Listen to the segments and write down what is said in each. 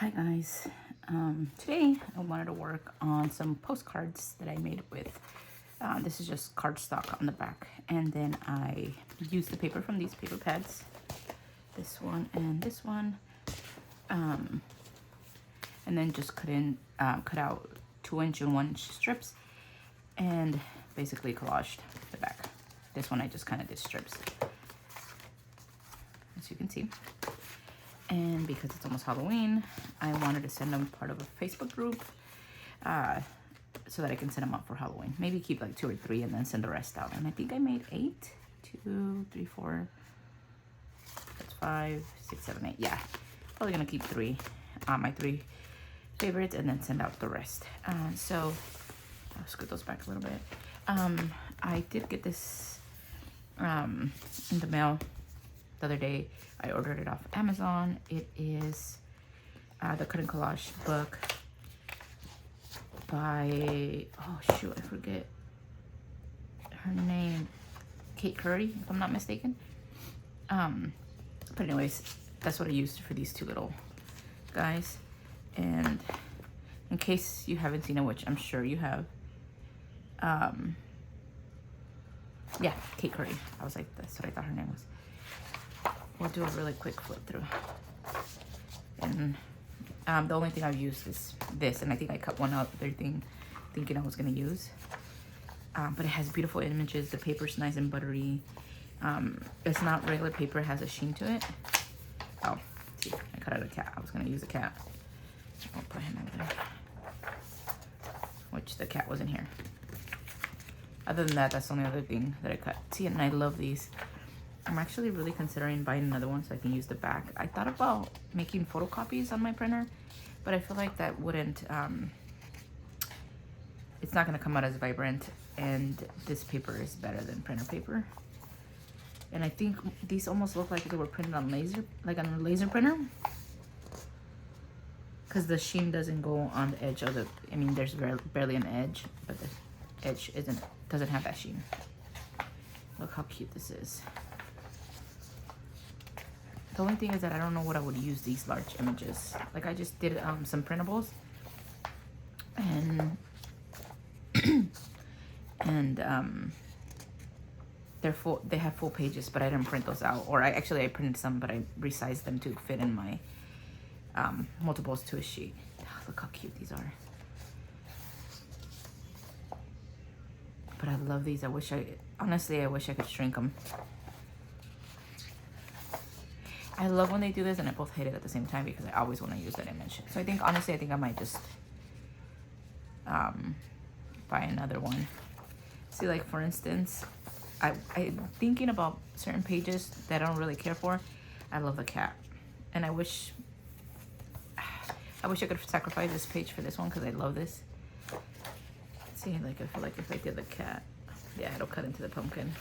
Hi guys, today I wanted to work on some postcards that I made with, this is just cardstock on the back, and then I used the paper from these paper pads, this one and this one, and then just cut out 2-inch and 1-inch strips, and basically collaged the back. This one I just kind of did strips, as you can see. And because it's almost Halloween, I wanted to send them part of a Facebook group so that I can send them out for Halloween. Maybe keep like 2 or 3 and then send the rest out. And I think I made 8. 2, 3, 4. That's 5, 6, 7, 8. Yeah, probably gonna keep 3, my 3 favorites, and then send out the rest. So I'll scoot those back a little bit. I did get this in the mail the other day. I ordered it off Amazon. It is the Cut and Collage book by, oh shoot, I forget her name, Kate Curry, if I'm not mistaken. But anyways, that's what I used for these 2 little guys. And in case you haven't seen it, which I'm sure you have, yeah, Kate Curry. I was like, that's what I thought her name was. We'll do a really quick flip through. And the only thing I've used is this, and I think I cut one out there thinking I was gonna use. But it has beautiful images. The paper's nice and buttery. It's not regular paper, it has a sheen to it. Oh, see, I cut out a cat. I was gonna use a cat. I'll put him over there. Which the cat wasn't here. Other than that, that's the only other thing that I cut. See, and I love these. I'm actually really considering buying another one so I can use the back. I thought about making photocopies on my printer, but I feel like that wouldn't, it's not gonna come out as vibrant, and this paper is better than printer paper. And I think these almost look like they were printed on laser, like on a laser printer. Because the sheen doesn't go on the edge of the, I mean, there's barely an edge, but the edge doesn't have that sheen. Look how cute this is. The only thing is that I don't know what I would use these large images. Like I just did some printables, and they're full. They have full pages, but I didn't print those out. Or I printed some, but I resized them to fit in my multiples to a sheet. Oh, look how cute these are. But I love these. Honestly, I wish I could shrink them. I love when they do this, and I both hate it at the same time because I always want to use that image. So honestly, I think I might just buy another one. See, like for instance, I'm thinking about certain pages that I don't really care for. I love the cat, and I wish I could sacrifice this page for this one because I love this. See, like I feel like if I did the cat, yeah, it'll cut into the pumpkin.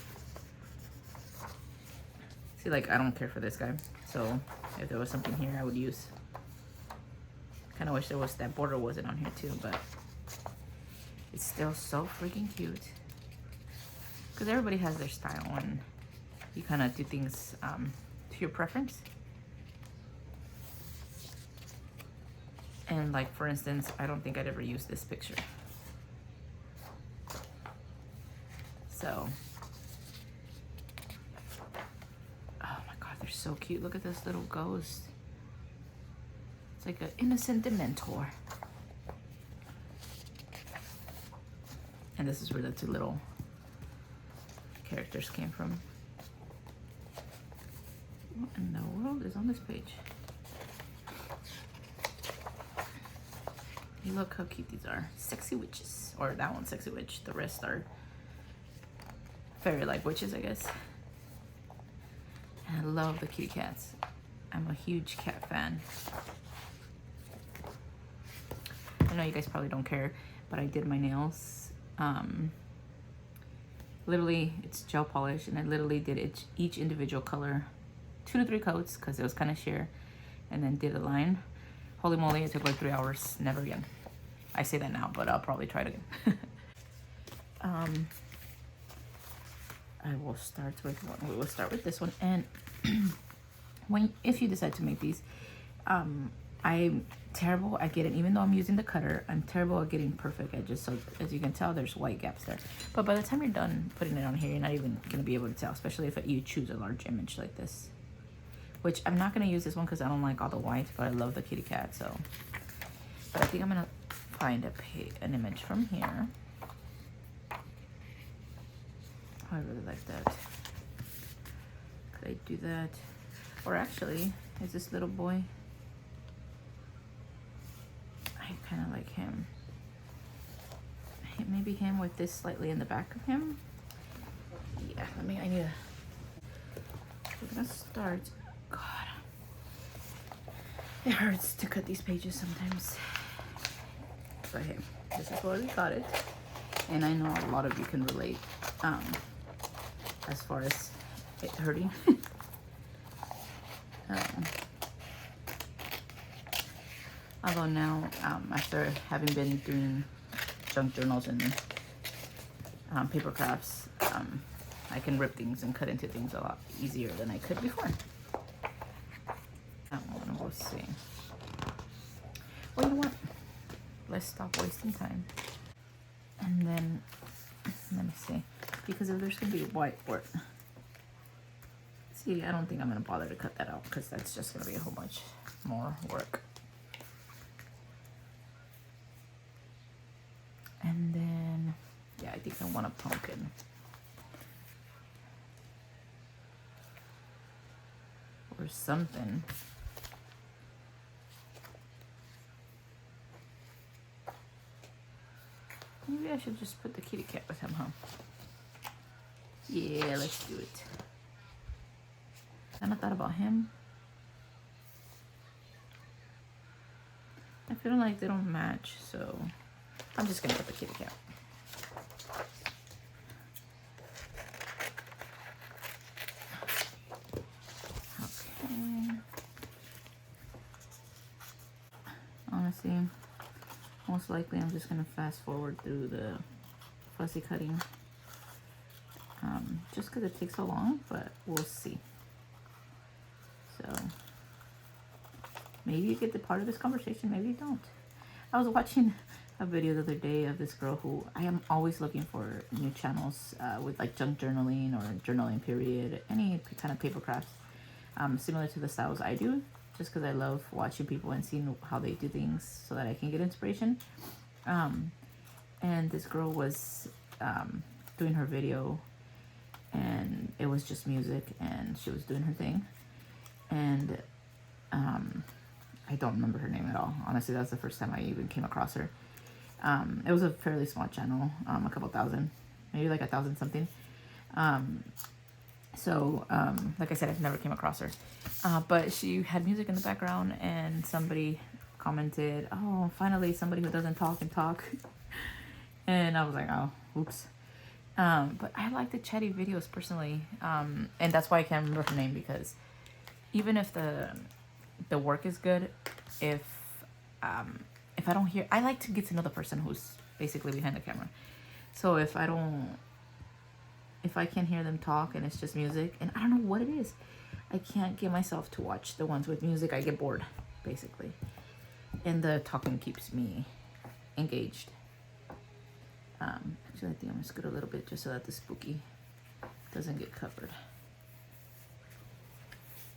See, like I don't care for this guy, so if there was something here I would use. Kind of wish there was, that border wasn't on here too, but it's still so freaking cute. Because everybody has their style, and you kind of do things to your preference. And like for instance, I don't think I'd ever use this picture. So, oh my God, they're so cute. Look at this little ghost. It's like an innocent Dementor. And this is where the 2 little characters came from. What in the world is on this page? Look how cute these are. Sexy witches. Or that one's sexy witch. The rest are fairy-like witches, I guess. And I love the kitty cats. I'm a huge cat fan. I know you guys probably don't care, but I did my nails. Literally, it's gel polish, and I literally did each individual color 2 to 3 coats because it was kind of sheer, and then did a line. Holy moly, it took like 3 hours. Never again. I say that now, but I'll probably try it again. I will start with one. We will start with this one, and if you decide to make these, I'm terrible at getting, even though I'm using the cutter, I'm terrible at getting perfect edges. So as you can tell, there's white gaps there. But by the time you're done putting it on here, you're not even going to be able to tell, especially if you choose a large image like this. Which I'm not going to use this one because I don't like all the white, but I love the kitty cat. So, but I think I'm going to find an image from here. Oh, I really like that. Could I do that? Or actually, is this little boy? I kind of like him. Maybe him with this slightly in the back of him. Yeah, I need to. We're gonna start. God, it hurts to cut these pages sometimes. But hey, this is where we got it, and I know a lot of you can relate. As far as it hurting. Although now, after having been doing junk journals and paper crafts, I can rip things and cut into things a lot easier than I could before. We'll see. Well, you know what? Let's stop wasting time. And then, let me see. Because if there's going to be white or... See, I don't think I'm going to bother to cut that out because that's just going to be a whole bunch more work. And then, yeah, I think I want a pumpkin. Or something. Maybe I should just put the kitty cat with him, huh? Yeah, let's do it. I thought about him. I feel like they don't match, so I'm just gonna put the kitty cat. Okay. Honestly, most likely I'm just gonna fast forward through the fussy cutting. Just because it takes so long, but we'll see. So maybe you get the part of this conversation, maybe you don't. I was watching a video the other day of this girl who I am always looking for new channels with like junk journaling or journaling period, any kind of paper crafts similar to the styles I do, just because I love watching people and seeing how they do things so that I can get inspiration. And this girl was doing her video and it was just music and she was doing her thing. And I don't remember her name at all. Honestly, that's the first time I even came across her. It was a fairly small channel, a couple thousand, maybe like 1,000 something. Like I said, I've never came across her. But she had music in the background and somebody commented, oh, finally somebody who doesn't talk and talk. And I was like, oh, oops. But I like the chatty videos personally. And that's why I can't remember her name, because even if the work is good, if I don't hear, I like to get to know the person who's basically behind the camera. So if I can't hear them talk and it's just music, and I don't know what it is, I can't get myself to watch the ones with music. I get bored, basically. And the talking keeps me engaged. Actually, I think I'm gonna scoot a little bit just so that the spooky doesn't get covered.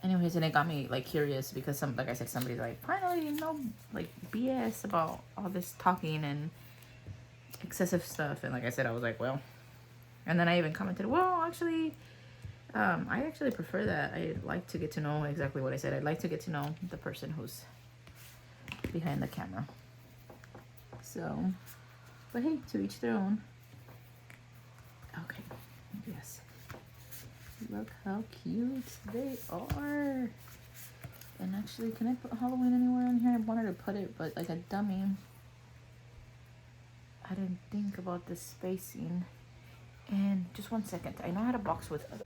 Anyways, and it got me like curious because like I said, somebody's like, finally, no like BS about all this talking and excessive stuff. And like I said, I was like, well, and then I even commented, well, actually, I actually prefer that. I like to get to know exactly what I said. I'd like to get to know the person who's behind the camera. So, but hey, to each their own. Okay, yes. Look how cute they are. And actually, can I put Halloween anywhere in here? I wanted to put it, but like a dummy. I didn't think about the spacing. And just one second. I know how to box with other.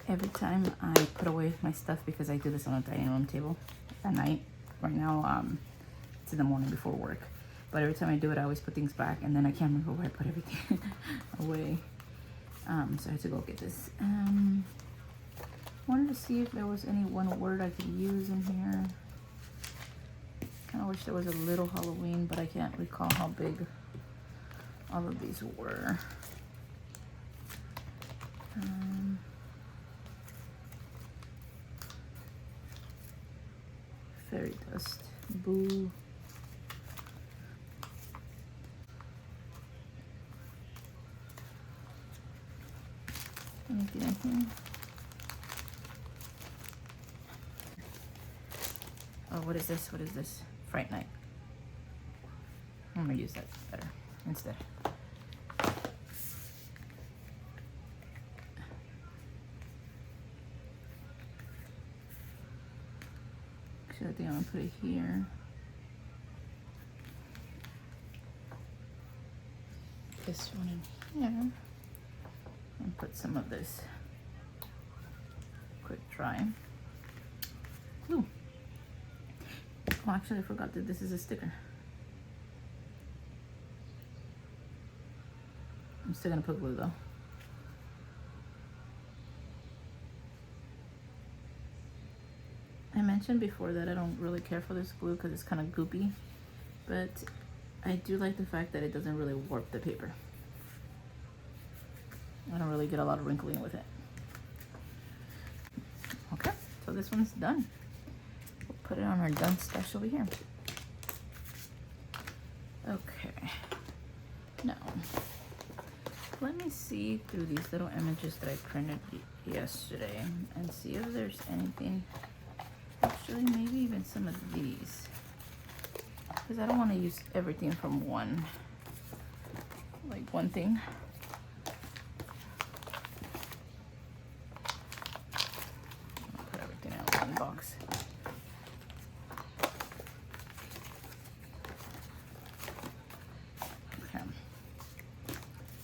Every time I put away my stuff, because I do this on a dining room table at night. Right now, it's in the morning before work. But every time I do it, I always put things back, and then I can't remember where I put everything away. So I had to go get this. Wanted to see if there was any one word I could use in here. wish there was a little Halloween, but I can't recall how big all of these were. Fairy dust, boo. Anything in here? Oh, what is this? What is this? Fright Night. I'm gonna use that better instead. Actually, I think I'm gonna put it here. This one in here. And put some of this quick dry glue. Oh, actually, I forgot that this is a sticker. I'm still gonna put glue though. I mentioned before that I don't really care for this glue because it's kind of goopy, but I do like the fact that it doesn't really warp the paper. I don't really get a lot of wrinkling with it. Okay, so this one's done. We'll put it on our done stash over here. Okay, now let me see through these little images that I printed yesterday and see if there's anything. Actually, maybe even some of these, because I don't want to use everything from one thing. I'll put everything in one box. Okay.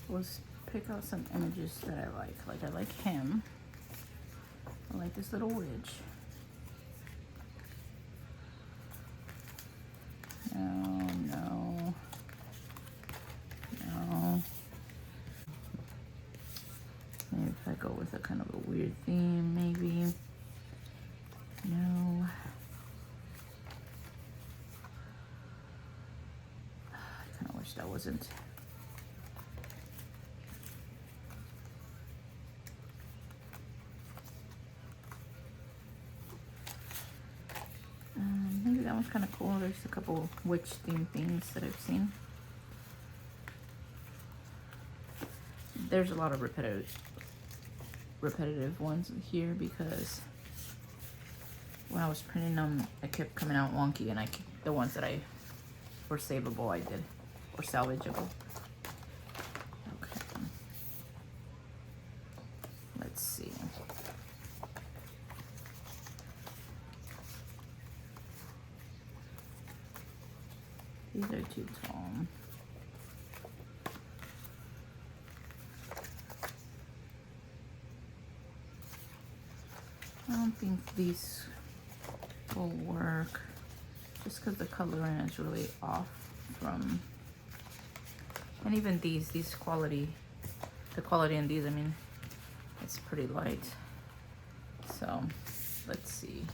Let's pick out some images that I like. Like I like him. I like this little witch. No. Maybe if I go with a kind of a weird theme, maybe. No. I kind of wish that wasn't. Maybe that one's kind of cool. There's a couple witch theme things that I've seen. There's a lot of repetitive ones here because when I was printing them, I kept coming out wonky, and the ones that I were savable, I did, or salvageable. Okay. Let's see. These are too tall. I don't think these will work just because the coloring is really off from, and even these quality, the quality in these, I mean, it's pretty light. So let's see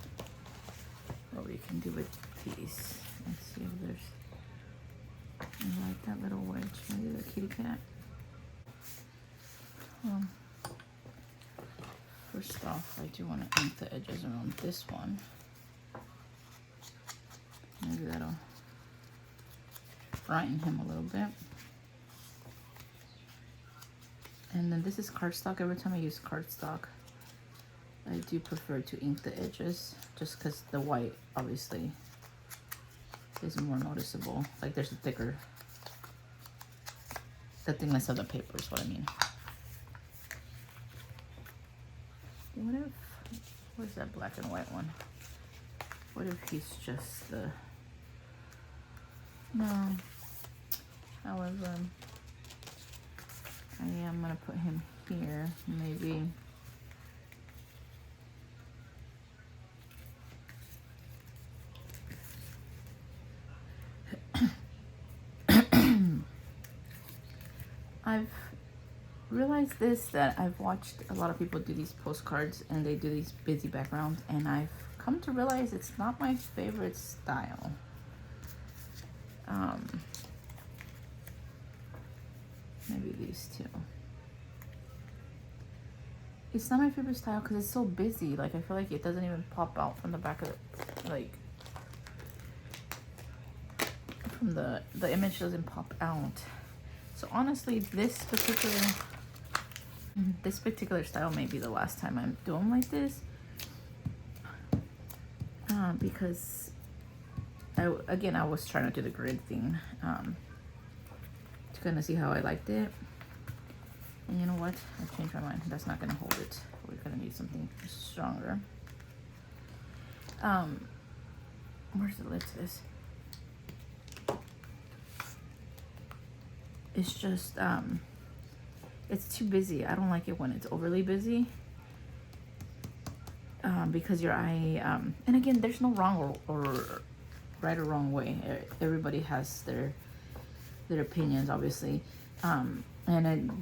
what we can do with these. Let's see if there's, I like that little wedge, maybe the kitty cat. First off, I do want to ink the edges around this one. Maybe that'll brighten him a little bit. And then this is cardstock. Every time I use cardstock, I do prefer to ink the edges just because the white obviously is more noticeable. Like there's a thicker, the thickness of the paper is what I mean. What if, where's that black and white one? What if he's just the, no, however, I am gonna put him here, maybe. I've realized this, that I've watched a lot of people do these postcards and they do these busy backgrounds, and I've come to realize it's not my favorite style. Maybe these two. It's not my favorite style because it's so busy. Like, I feel like it doesn't even pop out from the back of it. Like, from the image doesn't pop out. So honestly, this particular style may be the last time I'm doing like this. Because I was trying to do the grid thing to kind of see how I liked it. And you know what? I changed my mind. That's not gonna hold it. We're gonna need something stronger. Where's the lid to this? It's just it's too busy. I don't like it when it's overly busy. Because your eye, and again, there's no wrong or right or wrong way. Everybody has their opinions, obviously, and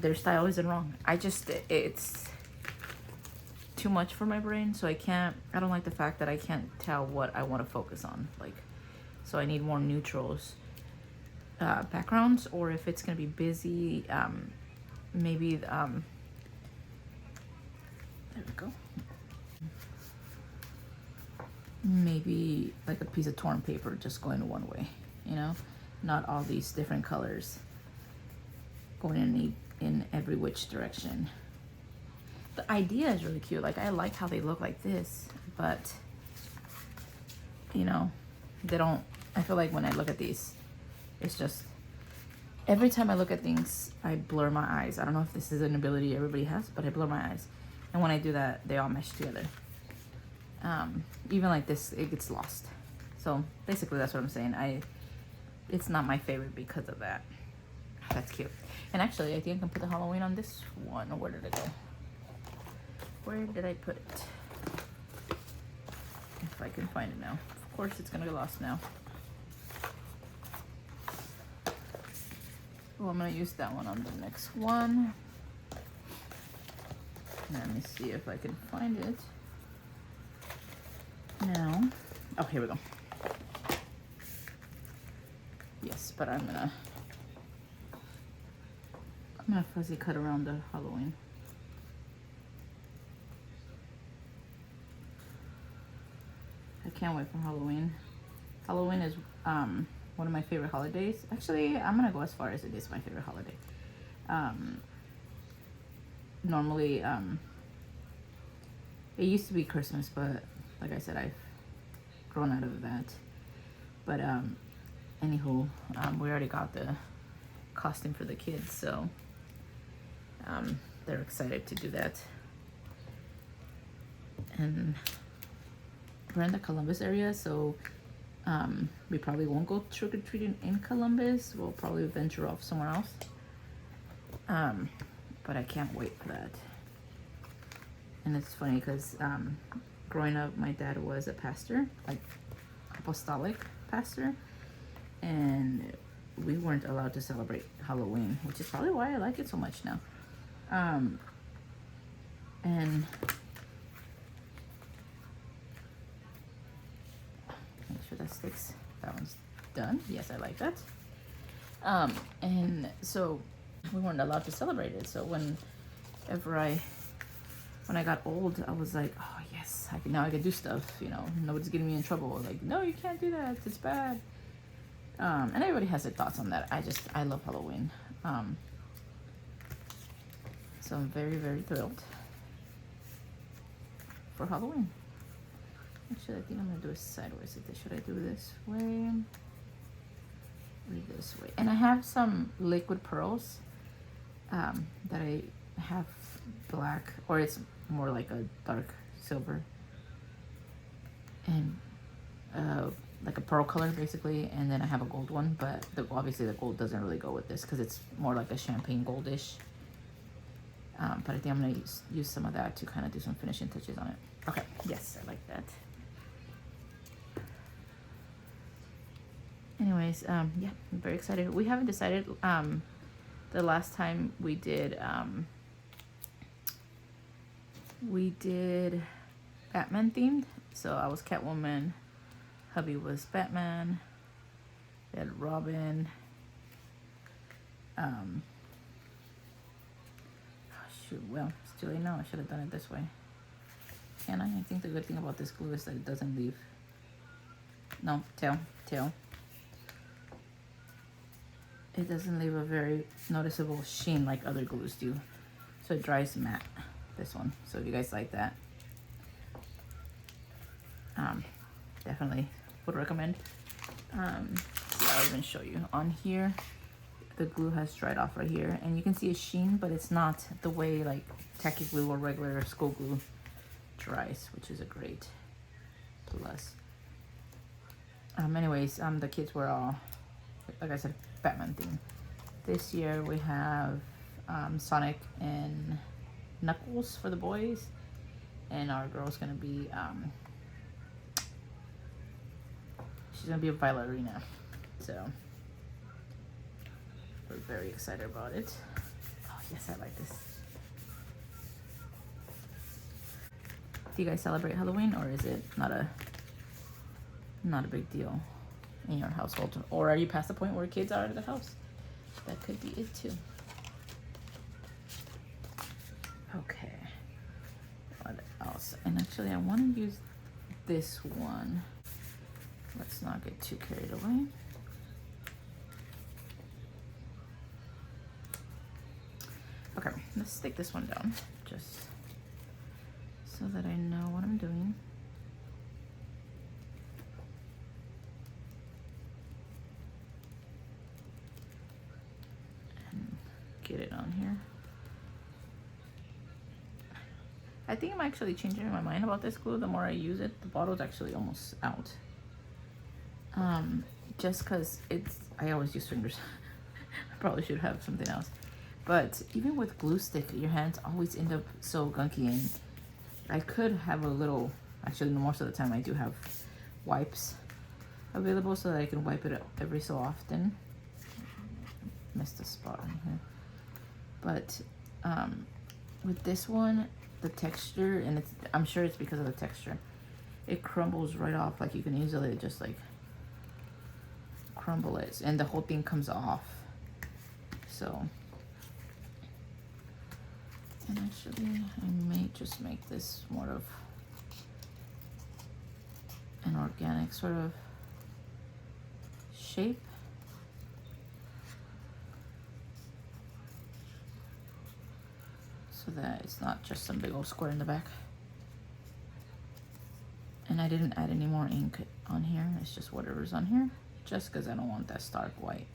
their style isn't wrong. It's too much for my brain, so I don't like the fact that I can't tell what I want to focus on. Like, so I need more neutrals, backgrounds, or if it's gonna be busy, maybe there we go. Maybe like a piece of torn paper just going one way, you know, not all these different colors going in every which direction. The idea is really cute. Like, I like how they look like this, but you know, they don't. I feel like when I look at these, it's just every time I look at things, I blur my eyes. I don't know if this is an ability everybody has, but I blur my eyes, and when I do that, they all mesh together. Even like this, it gets lost. So basically that's what I'm saying. It's not my favorite because of that. That's cute. And actually, I think I can put the Halloween on this one. Where did it go? Where did I put it? If I can find it now. Of course it's gonna get lost now. Well, I'm gonna use that one on the next one. Let me see if I can find it. Now, oh, here we go. Yes, but I'm gonna fuzzy cut around the Halloween. I can't wait for Halloween. Halloween is one of my favorite holidays. Actually, I'm gonna go as far as it is my favorite holiday. Normally, it used to be Christmas, but like I said, I've grown out of that. But anywho, we already got the costume for the kids, so they're excited to do that. And we're in the Columbus area, so we probably won't go trick-or-treating in Columbus. We'll probably venture off somewhere else. But I can't wait for that. And it's funny because growing up, my dad was a pastor, like apostolic pastor, and we weren't allowed to celebrate Halloween, which is probably why I like it so much now. And make sure that sticks. That one's done. Yes, I like that. And so we weren't allowed to celebrate it. So whenever when I got old, I was like, oh yes, now I can do stuff, you know, nobody's getting me in trouble. Like, no, you can't do that, it's bad. And everybody has their thoughts on that. I love Halloween. So I'm very, very thrilled for Halloween. Actually, I think I'm gonna do it sideways. Should I do this way or this way? And I have some liquid pearls that I have black, or it's more like a dark silver, and like a pearl color basically, and then I have a gold one, but obviously the gold doesn't really go with this because it's more like a champagne goldish. But I think I'm gonna use some of that to kind of do some finishing touches on it. Okay, yes, I like that. Anyways, yeah, I'm very excited. We haven't decided. The last time we did Batman themed, so I was Catwoman, hubby was Batman, We had Robin. Oh shoot, well, it's too late now. I should have done it this way. Can I? I think the good thing about this glue is that it doesn't leave. No, tail. It doesn't leave a very noticeable sheen like other glues do. So it dries matte, this one. So if you guys like that, definitely would recommend. I'll even show you on here. The glue has dried off right here, and you can see a sheen, but it's not the way like tacky glue or regular school glue dries, which is a great plus. Anyways, the kids were all, like I said, Batman theme. This year we have Sonic and Knuckles for the boys, and our girl's gonna be she's gonna be a ballerina, so we're very excited about it. Oh yes, I like this. Do you guys celebrate Halloween, or is it not a big deal in your household? Or are you past the point where kids are out of the house? That could be it too. Okay, what else? And actually I want to use this one. Let's not get too carried away. Okay, let's stick this one down just so that I know what I'm doing. And get it on here. I think I'm actually changing my mind about this glue. The more I use it, the bottle's actually almost out. Just cause I always use fingers. I probably should have something else. But even with glue stick, your hands always end up so gunky, and I could have a little, actually most of the time I do have wipes available so that I can wipe it up every so often. Missed a spot on here. But with this one, the texture, and I'm sure it's because of the texture, it crumbles right off. Like you can easily just like crumble it, and the whole thing comes off. So, and actually I may just make this more of an organic sort of shape. So that it's not just some big old square in the back. And I didn't add any more ink on here. It's just whatever's on here, just because I don't want that stark white.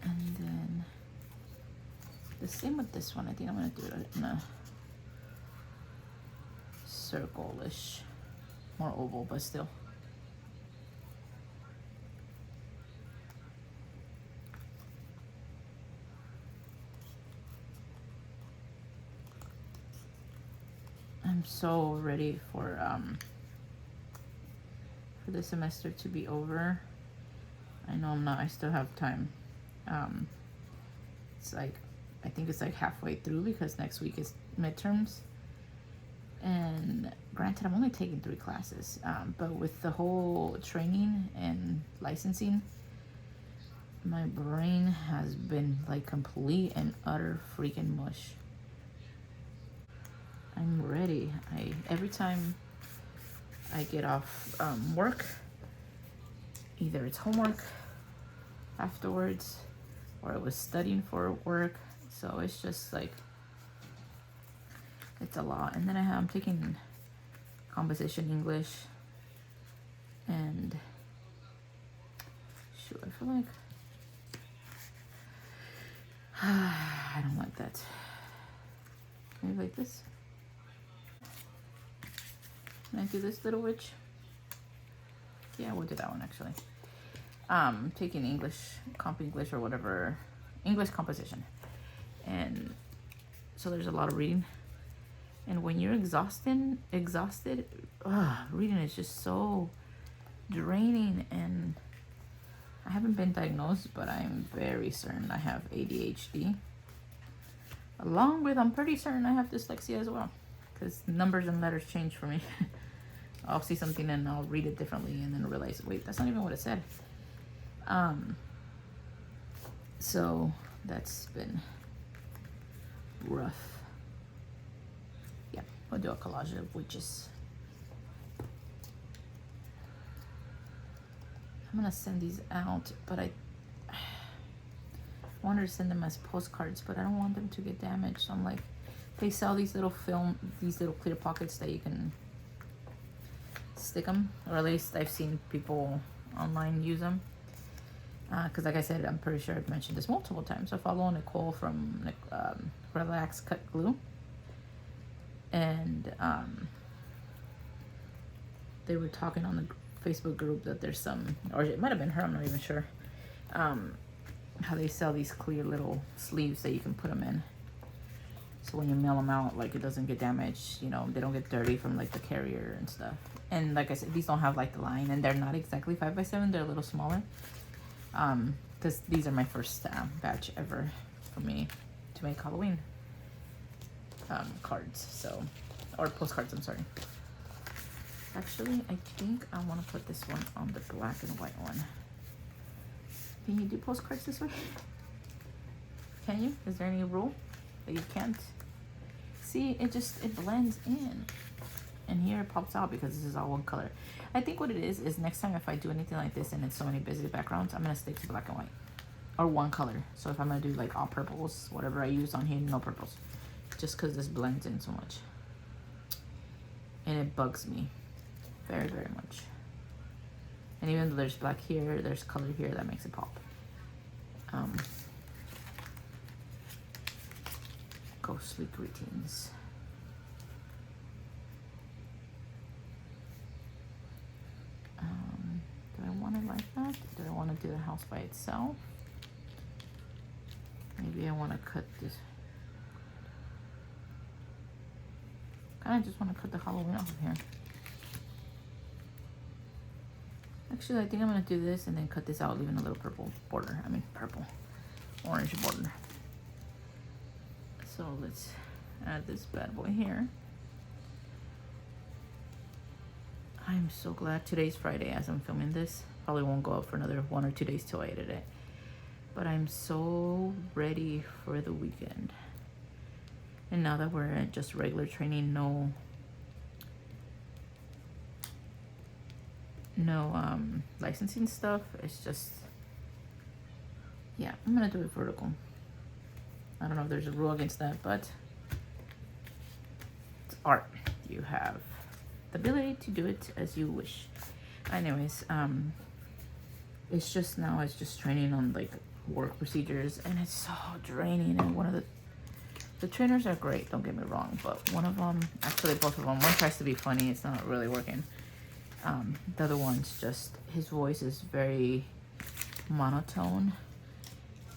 And then the same with this one. I think I'm gonna do it in a circle-ish, more oval, but still. I'm so ready for the semester to be over. I know I'm not, I still have time. It's like, I think it's like halfway through because next week is midterms. And granted, I'm only taking 3 classes, but with the whole training and licensing, my brain has been like complete and utter freaking mush. I'm ready. Every time I get off work, either it's homework afterwards or I was studying for work, so it's just like, it's a lot. And then I'm taking composition English, and shoot, I feel like I don't like that. Maybe like this. Can I do this little witch? Yeah, we'll do that one actually. Taking English, comp English or whatever, English composition. And so there's a lot of reading. And when you're exhausted, reading is just so draining. And I haven't been diagnosed, but I'm very certain I have ADHD. Along with, I'm pretty certain I have dyslexia as well, because numbers and letters change for me I'll see something and I'll read it differently and then realize, wait, that's not even what it said. So that's been rough. Yeah, we'll do a collage of witches. I'm gonna send these out, but I wanted to send them as postcards, but I don't want them to get damaged. So I'm like, they sell these little these little clear pockets that you can stick them, or at least I've seen people online use them. Because like I said, I'm pretty sure I've mentioned this multiple times. I follow Nicole from Relax Cut Glue, and they were talking on the Facebook group that there's some, or it might have been her, I'm not even sure, how they sell these clear little sleeves that you can put them in. So when you mail them out, like, it doesn't get damaged, you know, they don't get dirty from like the carrier and stuff. And like I said, these don't have like the line, and they're not exactly 5x7, they're a little smaller. Because these are my first batch ever for me to make Halloween cards, so, or postcards, I'm sorry. Actually, I think I want to put this one on the black and white one. Can you do postcards this way? Can you? Is there any rule that you can't? See, it blends in. And here it pops out because this is all one color. I think what it is next time if I do anything like this and it's so many busy backgrounds, I'm going to stick to black and white. Or one color. So if I'm going to do like all purples, whatever I use on here, no purples. Just because this blends in so much. And it bugs me very, very much. And even though there's black here, there's color here that makes it pop. Ghostly greetings. Do I want it like that? Do I want to do the house by itself? Maybe I want to cut this. I just want to cut the Halloween off of here. Actually, I think I'm going to do this and then cut this out, leaving a little purple border. I mean, purple. Orange border. So let's add this bad boy here. I'm so glad today's Friday as I'm filming this. Probably won't go up for another 1 or 2 days till I edit it. But I'm so ready for the weekend. And now that we're at just regular training, no licensing stuff, it's just, yeah, I'm gonna do it vertical. I don't know if there's a rule against that, but it's art. You have the ability to do it as you wish. Anyways, it's just now it's just training on like work procedures, and it's so draining. And one of the trainers are great, don't get me wrong, but one of them, actually both of them, one tries to be funny, it's not really working. The other one's just, his voice is very monotone,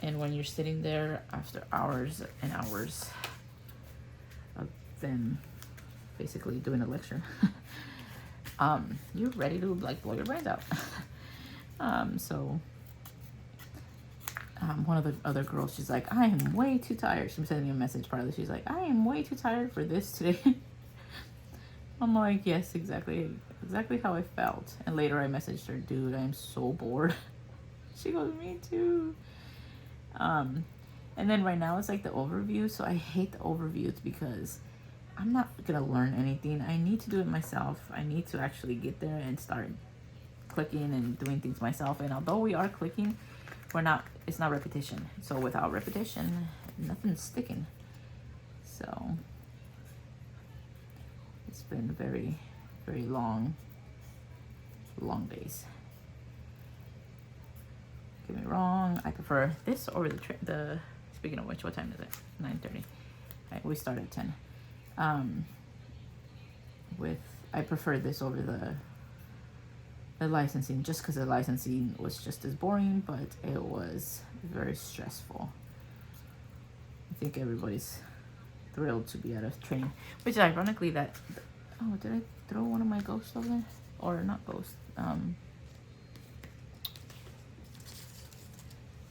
and when you're sitting there after hours and hours of them basically doing a lecture, you're ready to like blow your brains out. One of the other girls, she's like, I am way too tired. She sent me a message partly. She's like, I am way too tired for this today. I'm like, yes, exactly how I felt. And later I messaged her, dude, I'm so bored. She goes, me too. And then right now it's like the overview. So I hate the overviews because I'm not gonna learn anything. I need to do it myself. I need to actually get there and start clicking and doing things myself. And although we are clicking, it's not repetition. So without repetition, nothing's sticking. So it's been very, very long days. Get me wrong, I prefer this over the speaking of which, what time is it? 9:30. Right, we start at 10. I prefer this over the licensing, just because the licensing was just as boring, but it was very stressful. I think everybody's thrilled to be out of training, which ironically that, oh, did I throw one of my ghosts over there? Or not ghosts,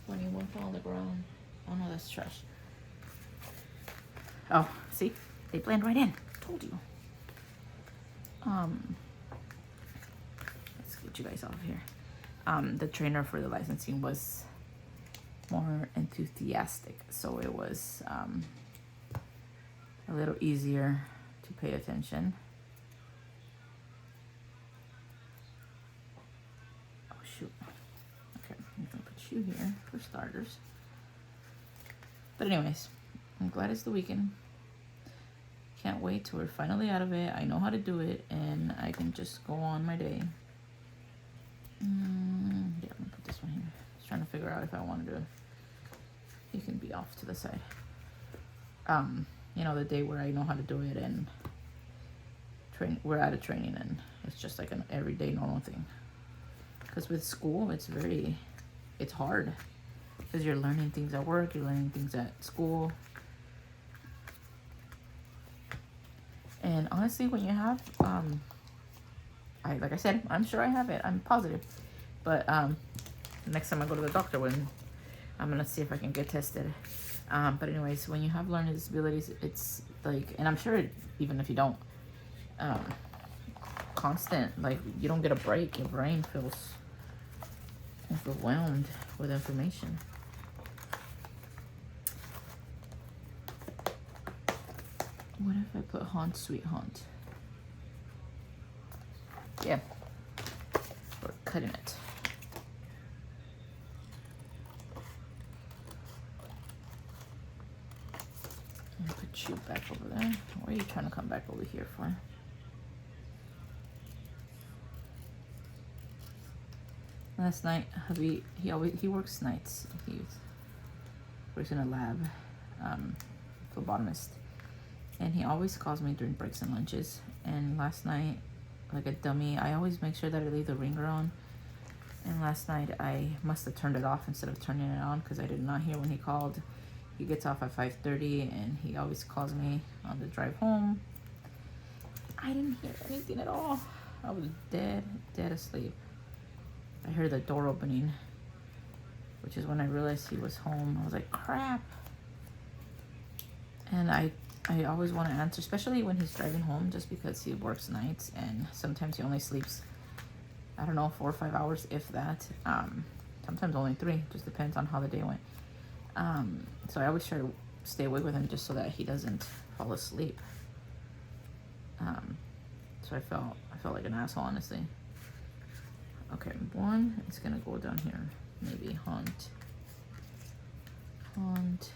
when you went on the ground. Oh no, that's trash. Oh, see, they blend right in, told you. put you guys off here. The trainer for the licensing was more enthusiastic, so it was a little easier to pay attention. Oh shoot. Okay, I'm gonna put you here for starters. But anyways, I'm glad it's the weekend. Can't wait till we're finally out of it. I know how to do it, and I can just go on my day. Yeah, I'm gonna put this one here. Just trying to figure out if I want to do it. You can be off to the side. You know, the day where I know how to do it, and we're out of training, and it's just like an everyday normal thing. Because with school, it's hard. Because you're learning things at work, you're learning things at school. And honestly, when you have, like I said, I'm sure I have it. I'm positive. But next time I go to the doctor, I'm going to see if I can get tested. But anyways, when you have learning disabilities, it's like, and I'm sure even if you don't, constant, like you don't get a break. Your brain feels overwhelmed with information. What if I put haunt, sweet haunt? Yeah, we're cutting it. I'll put you back over there. What are you trying to come back over here for? Last night, hubby, he works nights. He works in a lab, phlebotomist. And he always calls me during breaks and lunches. And last night, like a dummy, I always make sure that I leave the ringer on. And last night, I must have turned it off instead of turning it on because I did not hear when he called. He gets off at 5:30, and he always calls me on the drive home. I didn't hear anything at all. I was dead asleep. I heard the door opening, which is when I realized he was home. I was like, crap. And I always want to answer, especially when he's driving home, just because he works nights and sometimes he only sleeps, I don't know, 4 or 5 hours, if that. Sometimes only 3, just depends on how the day went. So I always try to stay awake with him just so that he doesn't fall asleep. So I felt like an asshole, honestly. Okay, one is gonna go down here. Maybe haunt. Haunt,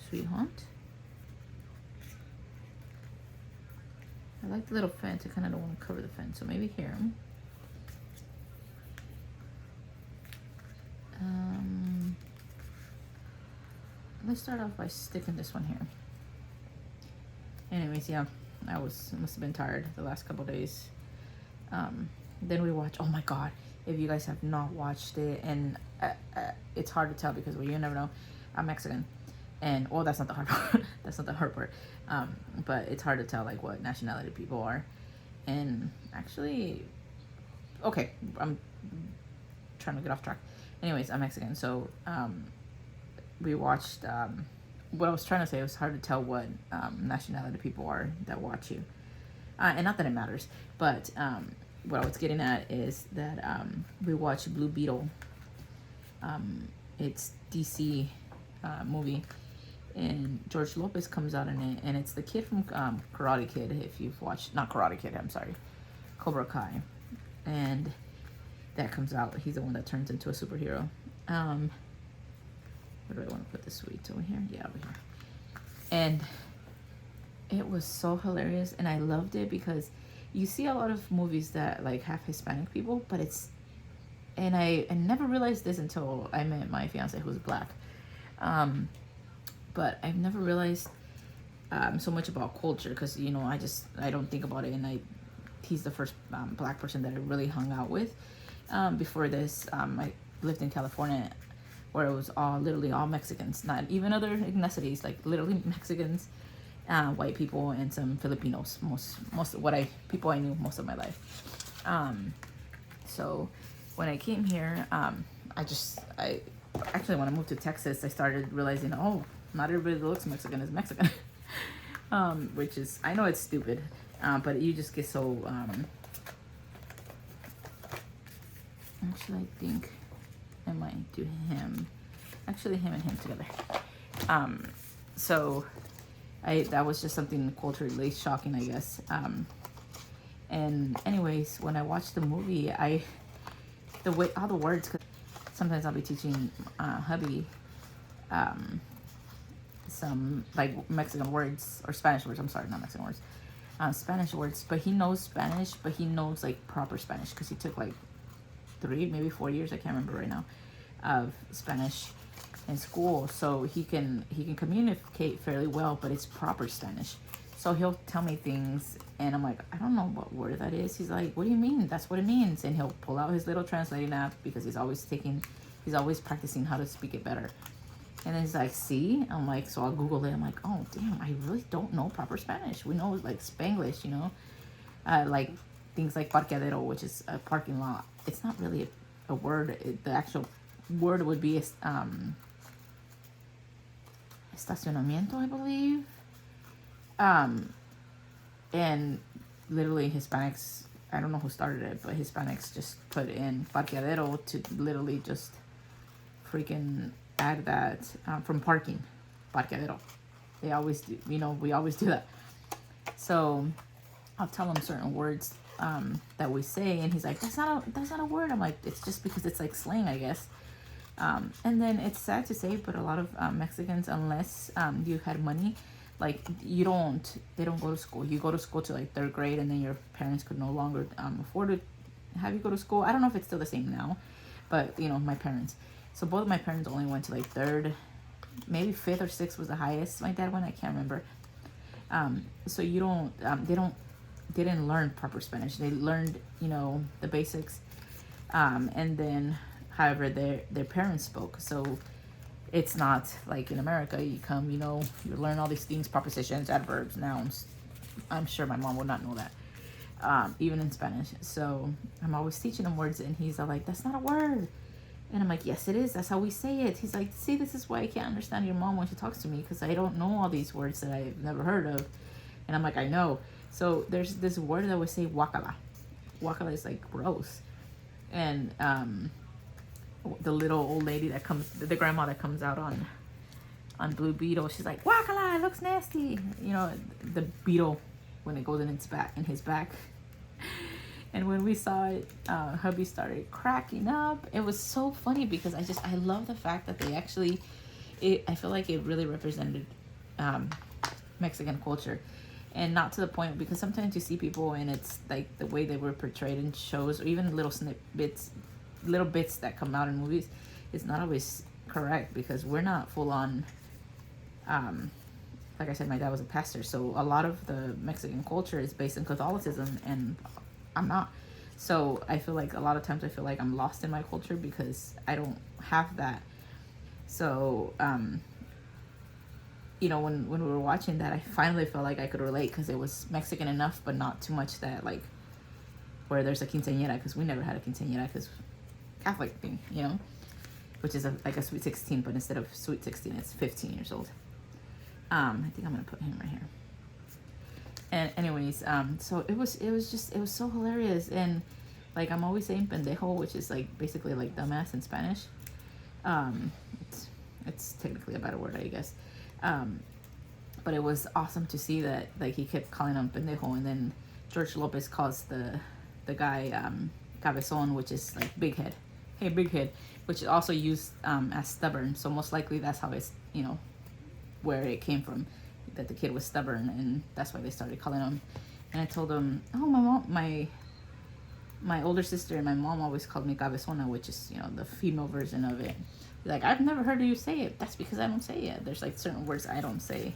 sweet haunt. I like the little fence. I kind of don't want to cover the fence, so maybe here. Let's start off by sticking this one here. Anyways, yeah, must have been tired the last couple days. Then we watch. Oh my God! If you guys have not watched it, and it's hard to tell because you never know. I'm Mexican, and well, that's not the hard part. That's not the hard part. But it's hard to tell like what nationality people are. And actually, okay, I'm trying to get off track. Anyways, I'm Mexican, so we watched. What I was trying to say, it was hard to tell what nationality people are that watch you, and not that it matters, but what I was getting at is that we watched Blue Beetle. It's DC movie, and George Lopez comes out in it, and it's the kid from Karate Kid. If you've watched, not Karate Kid, I'm sorry, Cobra Kai, and that comes out. He's the one that turns into a superhero. Where do I want to put the sweets over here? Yeah, over here. And it was so hilarious, and I loved it because you see a lot of movies that like have Hispanic people, but and I never realized this until I met my fiance who's black. But I've never realized so much about culture because, you know, I don't think about it, and he's the first black person that I really hung out with. Before this, I lived in California, where it was literally all Mexicans, not even other ethnicities, like literally Mexicans, white people, and some Filipinos. Most of people I knew most of my life. So when I came here, I actually when I moved to Texas, I started realizing, oh, not everybody that looks Mexican is Mexican. which is, I know it's stupid, but you just get so, actually I think I might do him, actually him and him together. So that was just something culturally shocking, I guess. And anyways, when I watched the movie, the way, all the words, cause sometimes I'll be teaching hubby some like Mexican words or Spanish words. I'm sorry, not Mexican words, Spanish words. But he knows Spanish, but he knows like proper Spanish because he took like 3, maybe 4 years, I can't remember right now, of Spanish in school. So he can communicate fairly well, but it's proper Spanish. So he'll tell me things, and I'm like, I don't know what word that is. He's like, what do you mean? That's what it means. And he'll pull out his little translating app because he's always practicing how to speak it better. And then he's like, see? I'm like, so I'll Google it. I'm like, oh, damn, I really don't know proper Spanish. We know, like, Spanglish, you know? Like, things like parqueadero, which is a parking lot. It's not really a word. The actual word would be estacionamiento, I believe. And literally Hispanics, I don't know who started it, but Hispanics just put in parqueadero to literally just freaking add that from parking, parqueadero. They always do, you know, we always do that. So I'll tell him certain words that we say, and he's like, that's not a word. I'm like, it's just because it's like slang, I guess. And then it's sad to say, but a lot of Mexicans, unless you had money, like they don't go to school. You go to school to like 3rd grade, and then your parents could no longer afford to have you go to school. I don't know if it's still the same now, but you know, my parents. So both of my parents only went to like 3rd, maybe 5th or 6th was the highest my dad went. I can't remember. So you don't, they didn't learn proper Spanish. They learned, you know, the basics, and then, however, their parents spoke. So it's not like in America, you come, you know, you learn all these things, prepositions, adverbs, nouns. I'm sure my mom would not know that, even in Spanish. So I'm always teaching him words, and he's like, that's not a word. And I'm like, yes, it is. That's how we say it. He's like, see, this is why I can't understand your mom when she talks to me, because I don't know all these words that I've never heard of. And I'm like, I know. So there's this word that we say, guacala. Guacala is like gross. And the little old lady that comes, the grandma that comes out on Blue Beetle, she's like, guacala, it looks nasty. You know, the beetle when it goes in his back. And when we saw it, hubby started cracking up. It was so funny because I love the fact that they actually, I feel like it really represented Mexican culture. And not to the point, because sometimes you see people and it's like the way they were portrayed in shows, or even little bits that come out in movies, it's not always correct, because we're not full on, like I said, my dad was a pastor, so a lot of the Mexican culture is based in Catholicism, and I'm not. So I feel like a lot of times I feel like I'm lost in my culture because I don't have that. So you know, when we were watching that, I finally felt like I could relate, because it was Mexican enough, but not too much that, like, where there's a quinceañera, because we never had a quinceañera, because Catholic thing, you know, which is like a sweet 16, but instead of sweet 16, it's 15 years old. I think I'm gonna put him right here. And anyways, so it was so hilarious. And like, I'm always saying pendejo, which is like basically like dumbass in Spanish. It's technically a better word, I guess. But it was awesome to see that, like, he kept calling him pendejo, and then George Lopez calls the guy cabezon, which is like big head. Hey, big head, which is also used as stubborn. So most likely that's how it's, you know, where it came from, that the kid was stubborn, and that's why they started calling him. And I told him, oh, my older sister and my mom always called me cabezona, which is, you know, the female version of it. Like, I've never heard you say it. That's because I don't say it. There's like certain words I don't say.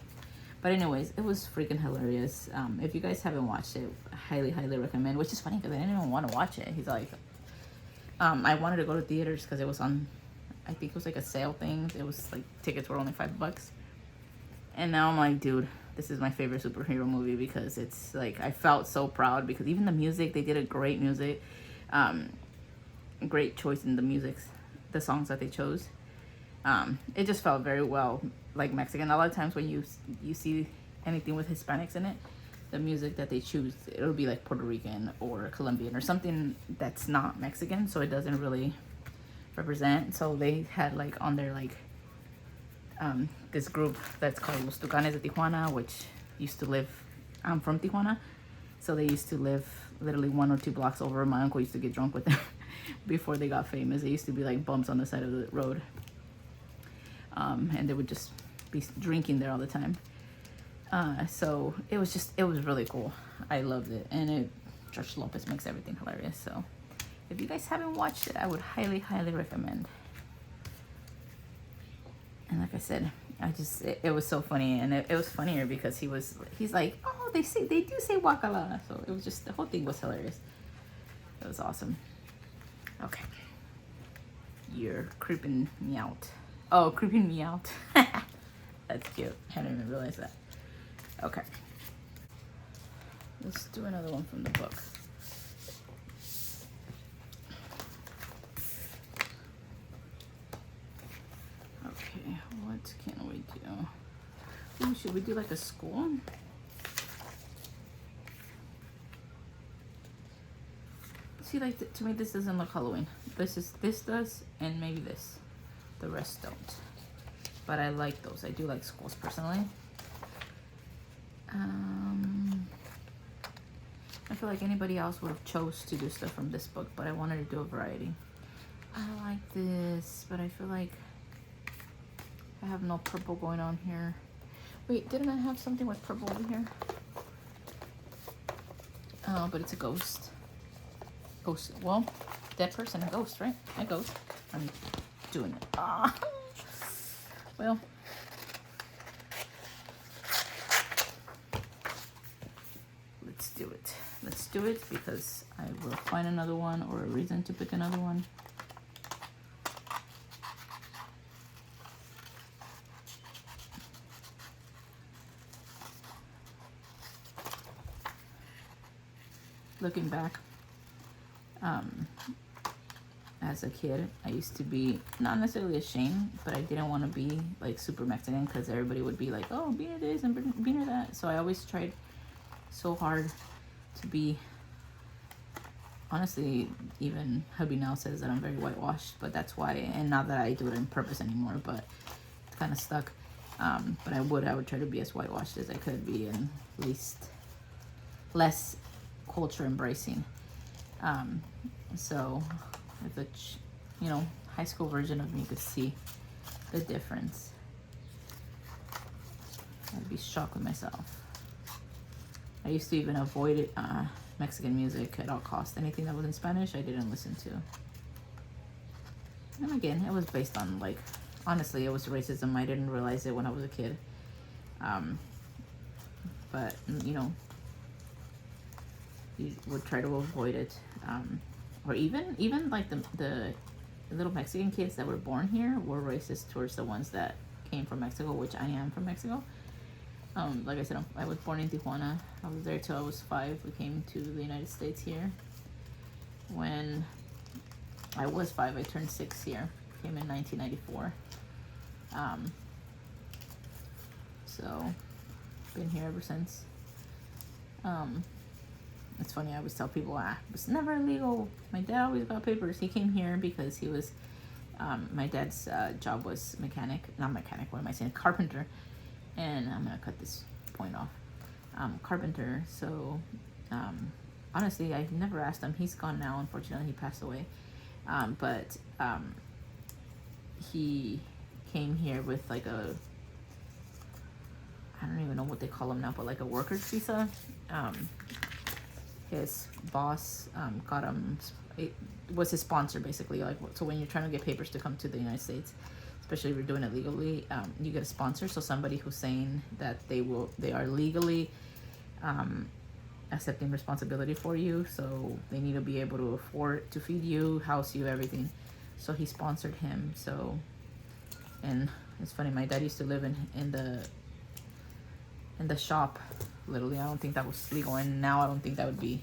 But anyways, it was freaking hilarious. If you guys haven't watched it, highly recommend. Which is funny because I didn't even want to watch it. He's like, I wanted to go to theaters because it was on, I think it was like a sale thing. It was like, tickets were only $5. And now I'm like, dude, this is my favorite superhero movie, because it's like, I felt so proud, because even the music, they did a great music. Great choice in the music, the songs that they chose. It just felt very well like Mexican. A lot of times when you see anything with Hispanics in it, the music that they choose, it'll be like Puerto Rican or Colombian or something that's not Mexican, so it doesn't really represent. So they had like on their like this group that's called Los Tucanes de Tijuana, which used to live, I'm from Tijuana, so they used to live literally 1 or 2 blocks over. My uncle used to get drunk with them before they got famous. They used to be like bumps on the side of the road, and they would just be drinking there all the time. So it was really cool. I loved it, and George Lopez makes everything hilarious. So if you guys haven't watched it, I would highly recommend. And like I said, it was so funny, and it was funnier because he's like, oh, they do say wakala. So it was just, the whole thing was hilarious. It was awesome. Okay. You're creeping me out. Oh, creeping me out. That's cute. I didn't even realize that. Okay. Let's do another one from the book. Okay, what can we do? Ooh, should we do like a school? See, like, to me, this doesn't look Halloween. This does, and maybe this. The rest don't. But I like those. I do like schools personally. I feel like anybody else would have chose to do stuff from this book, but I wanted to do a variety. I like this, but I feel like I have no purple going on here. Wait, didn't I have something with purple over here? Oh, but it's a ghost. Ghost. Well, dead person, a ghost, right? A ghost. I'm doing it. Ah. Well. Let's do it. Let's do it because I will find another one or a reason to pick another one. Looking back, as a kid, I used to be not necessarily ashamed, but I didn't want to be like super Mexican because everybody would be like, oh, be near this and be near that. So I always tried so hard to be, honestly, even hubby now says that I'm very whitewashed, but that's why, and not that I do it on purpose anymore, but it's kind of stuck. But I would try to be as whitewashed as I could be, and less culture embracing. So if the high school version of me could see the difference, I'd be shocked with myself. I used to even avoid Mexican music at all costs. Anything that was in Spanish, I didn't listen to. And again, it was based on, like, honestly, it was racism. I didn't realize it when I was a kid. But, you would try to avoid it. Or even like the little Mexican kids that were born here were racist towards the ones that came from Mexico, which I am from Mexico. Like I said, I was born in Tijuana. I was there till I was 5. We came to the United States here. When I was 5, I turned 6 here. Came in 1994. So, been here ever since. It's funny, I always tell people, it was never illegal. My dad always got papers. He came here because he was, my dad's job was carpenter. And I'm going to cut this point off. Carpenter. So, honestly, I never asked him. He's gone now, unfortunately. He passed away. But he came here with like a, I don't even know what they call them now, but like a worker's visa. His boss got him, it was his sponsor basically. Like, so when you're trying to get papers to come to the United States, especially if you're doing it legally, you get a sponsor. So somebody who's saying that they are legally accepting responsibility for you. So they need to be able to afford to feed you, house you, everything. So he sponsored him. So, and it's funny, my dad used to live in the shop. Literally, I don't think that was legal, and now I don't think that would be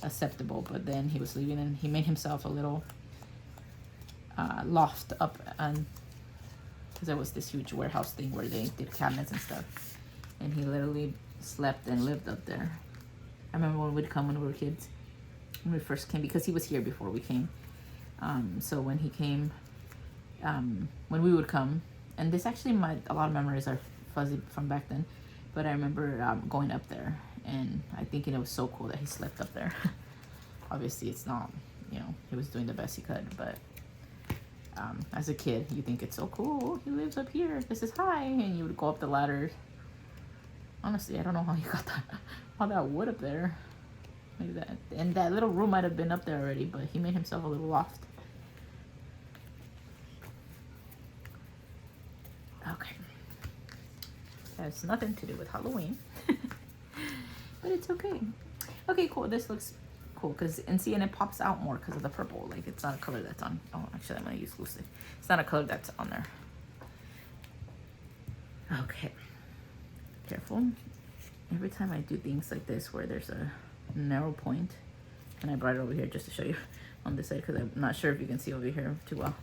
acceptable. But then he was leaving, and he made himself a little loft up, and because there was this huge warehouse thing where they did cabinets and stuff. and he literally slept and lived up there. I remember when we'd come when we were kids, when we first came, because he was here before we came. So when he came, when we would come, and this actually, a lot of memories are fuzzy from back then, but I remember going up there, and I thinking it was so cool that he slept up there. Obviously, it's not, you know, he was doing the best he could, but as a kid, you think it's so cool. He lives up here. This is high, and you would go up the ladder. Honestly, I don't know how he got all that wood up there. Maybe that, and that little room might have been up there already, but he made himself a little loft. Okay, that has nothing to do with Halloween, but it's okay. Okay, cool. This looks cool because and it pops out more because of the purple. Like it's not a color that's on. Oh, actually, I'm gonna use glue stick. It's not a color that's on there. Okay, careful. Every time I do things like this where there's a narrow point, and I brought it over here just to show you on this side because I'm not sure if you can see over here too well.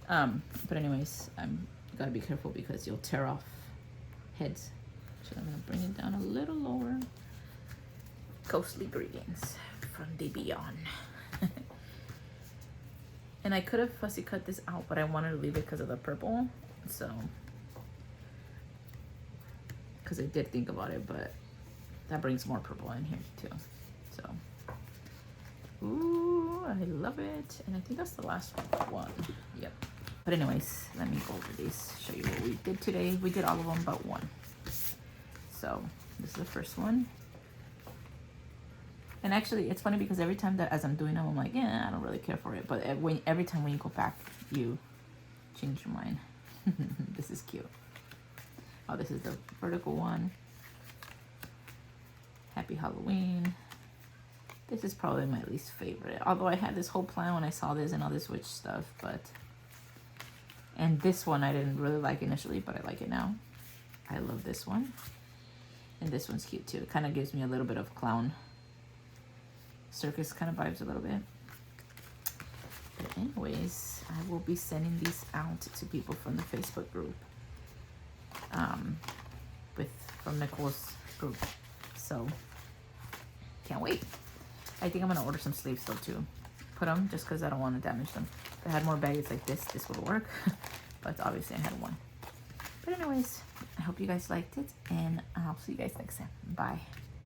But anyways, you gotta be careful because you'll tear off heads. So I'm gonna bring it down a little lower. Ghostly greetings from the beyond. And I could have fussy cut this out, but I wanted to leave it because of the purple. So, because I did think about it, but that brings more purple in here too. So, ooh, I love it. And I think that's the last one. Yep. But anyways, let me go over these, show you what we did today. We did all of them but one. So this is the first one. And actually, it's funny because every time that as I'm doing them, I'm like, yeah, I don't really care for it. But every time when you go back, you change your mind. This is cute. Oh, this is the vertical one. Happy Halloween. This is probably my least favorite. Although I had this whole plan when I saw this and all this witch stuff, but... And this one I didn't really like initially, but I like it now. I love this one. And this one's cute too. It kind of gives me a little bit of clown circus kind of vibes a little bit. But anyways, I will be sending these out to people from the Facebook group. From Nicole's group. So, can't wait. I think I'm going to order some sleeves though too. Put them just because I don't want to damage them. If I had more bags like this would work. But obviously I had one. But anyways, I hope you guys liked it. And I'll see you guys next time. Bye.